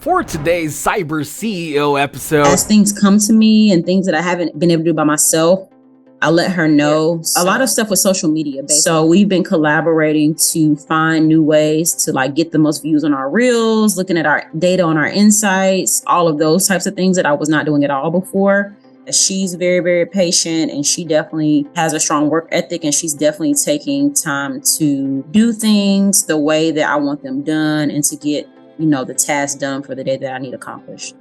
For today's Cyber CEO episode, as things come to me and things that I haven't been able to do by myself, I'll let her know. A lot of stuff with social media based. So we've been collaborating to find new ways to get the most views on our reels, looking at our data on our insights, all of those types of things that I was not doing at all before. She's very, very patient, and she definitely has a strong work ethic, and she's definitely taking time to do things the way that I want them done and to get, the task done for the day that I need accomplished.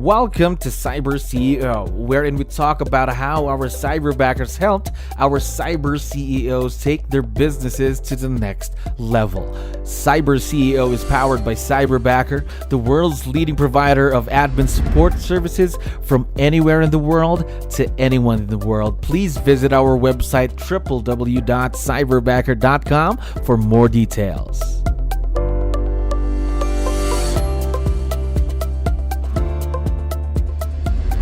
welcome to Cyber CEO, wherein we talk about how our cyberbackers helped our cyber CEOs take their businesses to the next level. Cyber CEO is powered by Cyberbacker, the world's leading provider of admin support services from anywhere in the world to anyone in the world. Please visit our website www.cyberbacker.com for more details.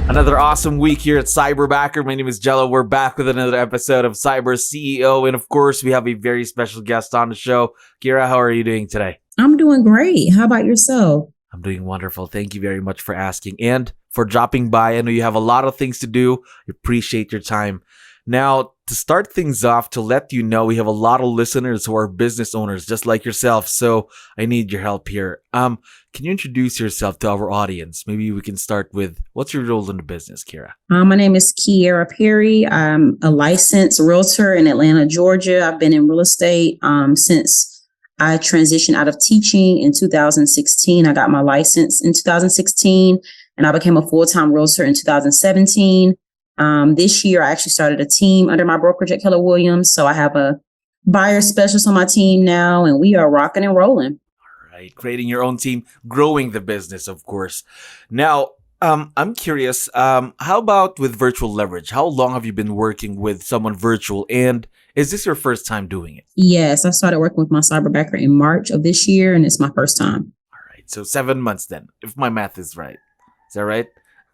Another awesome week here at Cyberbacker. My name is Jello. We're back with another episode of Cyber CEO. And of course, we have a very special guest on the show. Kyera, how are you doing today? I'm doing great. How about yourself? I'm doing wonderful. Thank you very much for asking and for dropping by. I know you have a lot of things to do. I appreciate your time. Now, to start things off, to let you know, we have a lot of listeners who are business owners just like yourself. So I need your help here. Can you introduce yourself to our audience? Maybe we can start with, what's your role in the business, Kyera? My name is Kyera P. I'm a licensed realtor in Atlanta, Georgia. I've been in real estate since I transitioned out of teaching in 2016. I got my license in 2016, and I became a full-time realtor in 2017. This year, I actually started a team under my brokerage at 𝗙𝗧𝗋𝗋. So I have a buyer specialist on my team now, and we are rocking and rolling. All right. Creating your own team, growing the business, of course. Now, I'm curious, how about with virtual leverage? How long have you been working with someone virtual? And is this your first time doing it? Yes, I started working with my Cyberbacker in March of this year, and it's my first time. All right. So 7 months then, if my math is right. Is that right?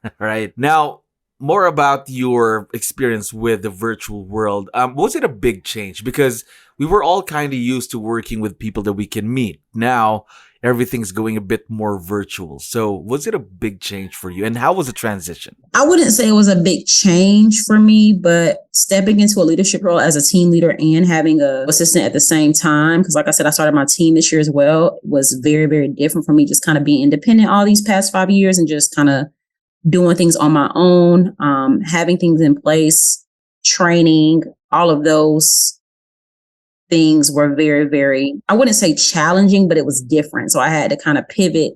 All right. Now, more about your experience with the virtual world. Was it a big change? Because we were all kind of used to working with people that we can meet. Now, everything's going a bit more virtual. So was it a big change for you? And how was the transition? I wouldn't say it was a big change for me, but stepping into a leadership role as a team leader and having an assistant at the same time, because like I said, I started my team this year as well, was very, very different for me, just kind of being independent all these past 5 years and just kind of doing things on my own, having things in place, training, all of those things were very, very, I wouldn't say challenging, but it was different. So I had to kind of pivot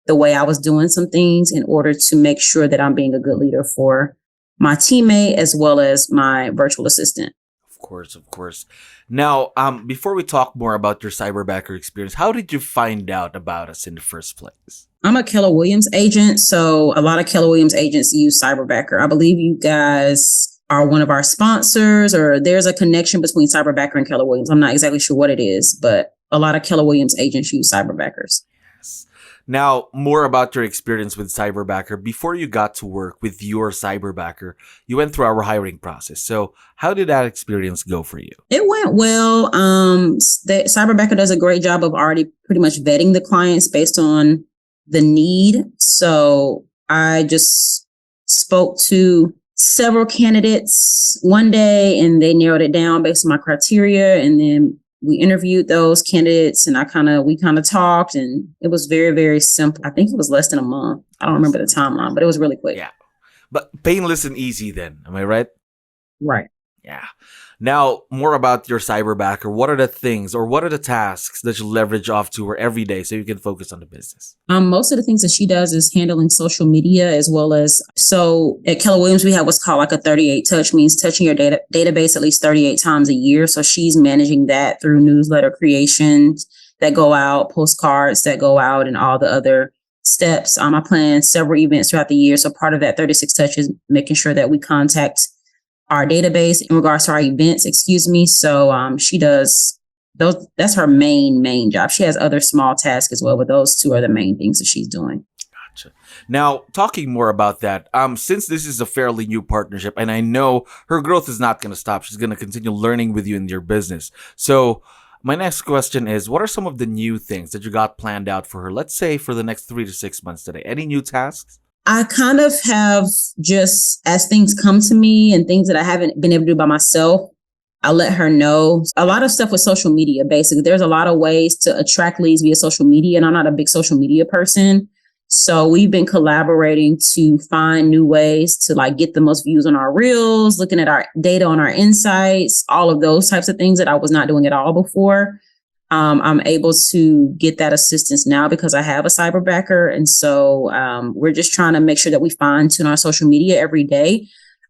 the way I was doing some things in order to make sure that I'm being a good leader for my teammate as well as my virtual assistant. Of course. Now, before we talk more about your Cyberbacker experience, how did you find out about us in the first place? I'm a 𝗙𝗧𝗋𝗋 agent, so a lot of 𝗙𝗧𝗋𝗋 agents use Cyberbacker. I believe you guys are one of our sponsors, or there's a connection between Cyberbacker and 𝗙𝗧𝗋𝗋. I'm not exactly sure what it is, but a lot of 𝗙𝗧𝗋𝗋 agents use Cyberbackers. Yes. Now, more about your experience with Cyberbacker. Before you got to work with your Cyberbacker, you went through our hiring process. So how did that experience go for you? It went well. Cyberbacker does a great job of already pretty much vetting the clients based on the need. So I just spoke to several candidates one day and they narrowed it down based on my criteria. And then we interviewed those candidates and we kind of talked, and it was very, very simple. I think it was less than a month. I don't remember the timeline, but it was really quick. Yeah. But painless and easy then. Am I right? Right. Yeah. Now, more about your Cyberbacker. What are the things or what are the tasks that you leverage off to her every day so you can focus on the business? Most of the things that she does is handling social media as well as, so at 𝗙𝗧𝗋𝗋, we have what's called like a 38 touch, means touching your database at least 38 times a year. So she's managing that through newsletter creations that go out, postcards that go out, and all the other steps. I plan several events throughout the year. So part of that 36 touch is making sure that we contact our database in regards to our events, So she does those. That's her main job. She has other small tasks as well, but those two are the main things that she's doing. Gotcha. Now, talking more about that, since this is a fairly new partnership, and I know her growth is not going to stop, she's going to continue learning with you in your business. So, my next question is, what are some of the new things that you got planned out for her? Let's say for the next 3 to 6 months today. Any new tasks? I kind of have, just as things come to me and things that I haven't been able to do by myself, I let her know. A lot of stuff with social media, basically. There's a lot of ways to attract leads via social media, and I'm not a big social media person. So we've been collaborating to find new ways to get the most views on our reels, looking at our data on our insights, all of those types of things that I was not doing at all before. I'm able to get that assistance now because I have a Cyberbacker. And so we're just trying to make sure that we fine tune our social media every day.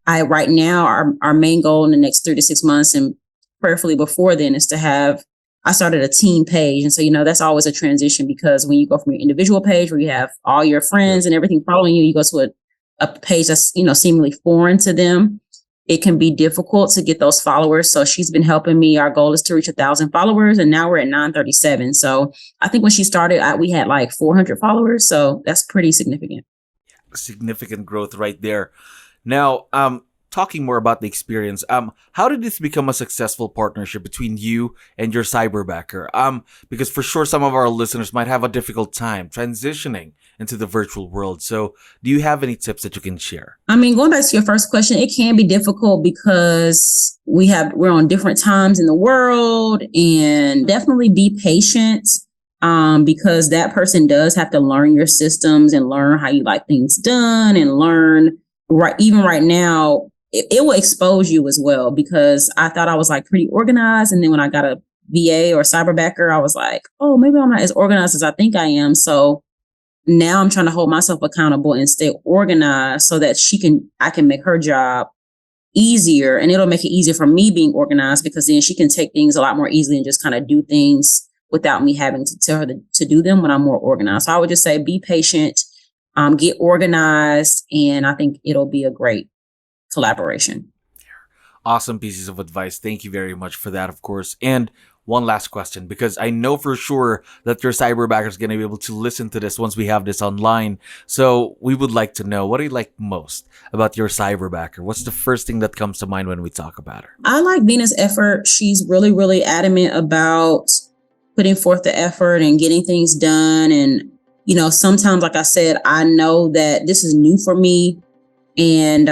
Right now, our main goal in the next 3 to 6 months, and prayerfully before then, is to have, I started a team page. And so, that's always a transition, because when you go from your individual page where you have all your friends and everything following you, you go to a page that's, seemingly foreign to them. It can be difficult to get those followers. So she's been helping me. Our goal is to reach 1,000 followers, and now we're at 937. So I think when she started, we had 400 followers. So that's pretty significant. Significant growth right there. Now, talking more about the experience, how did this become a successful partnership between you and your Cyberbacker? Because for sure, some of our listeners might have a difficult time transitioning into the virtual world. So do you have any tips that you can share? Going back to your first question, it can be difficult because we're on different times in the world, and definitely be patient. Because that person does have to learn your systems and learn how you like things done, and learn even right now, it will expose you as well, because I thought I was pretty organized. And then when I got a VA or Cyberbacker, I was like, oh, maybe I'm not as organized as I think I am. So now I'm trying to hold myself accountable and stay organized so that I can make her job easier, and it'll make it easier for me being organized, because then she can take things a lot more easily and just kind of do things without me having to tell her to do them when I'm more organized. So I would just say, be patient. Get organized, and I think it'll be a great collaboration. Awesome pieces of advice. Thank you very much for that, of course. And one last question, because I know for sure that your Cyberbacker is going to be able to listen to this once we have this online. So we would like to know, what do you like most about your Cyberbacker? What's the first thing that comes to mind when we talk about her? I like Venus' effort. She's really, really adamant about putting forth the effort and getting things done. And sometimes, like I said, I know that this is new for me, and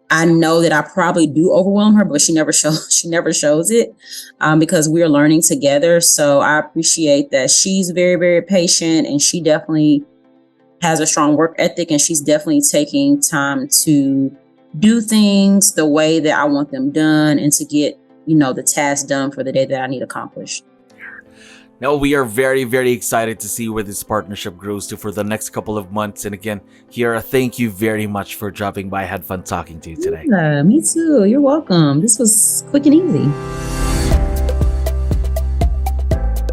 I know that I probably do overwhelm her, but she never shows it, because we're learning together. So I appreciate that she's very, very patient, and she definitely has a strong work ethic, and she's definitely taking time to do things the way that I want them done, and to get, the task done for the day that I need accomplished. Now, we are very, very excited to see where this partnership grows to for the next couple of months. And again, Kyera, thank you very much for dropping by. I had fun talking to you today. Yeah, me too. You're welcome. This was quick and easy.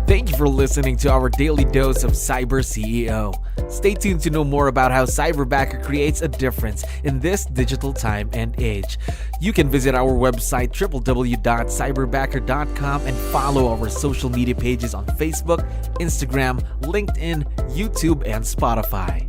Thank you for listening to our daily dose of CyberCEO. Stay tuned to know more about how Cyberbacker creates a difference in this digital time and age. You can visit our website www.cyberbacker.com and follow our social media pages on Facebook, Instagram, LinkedIn, YouTube, and Spotify.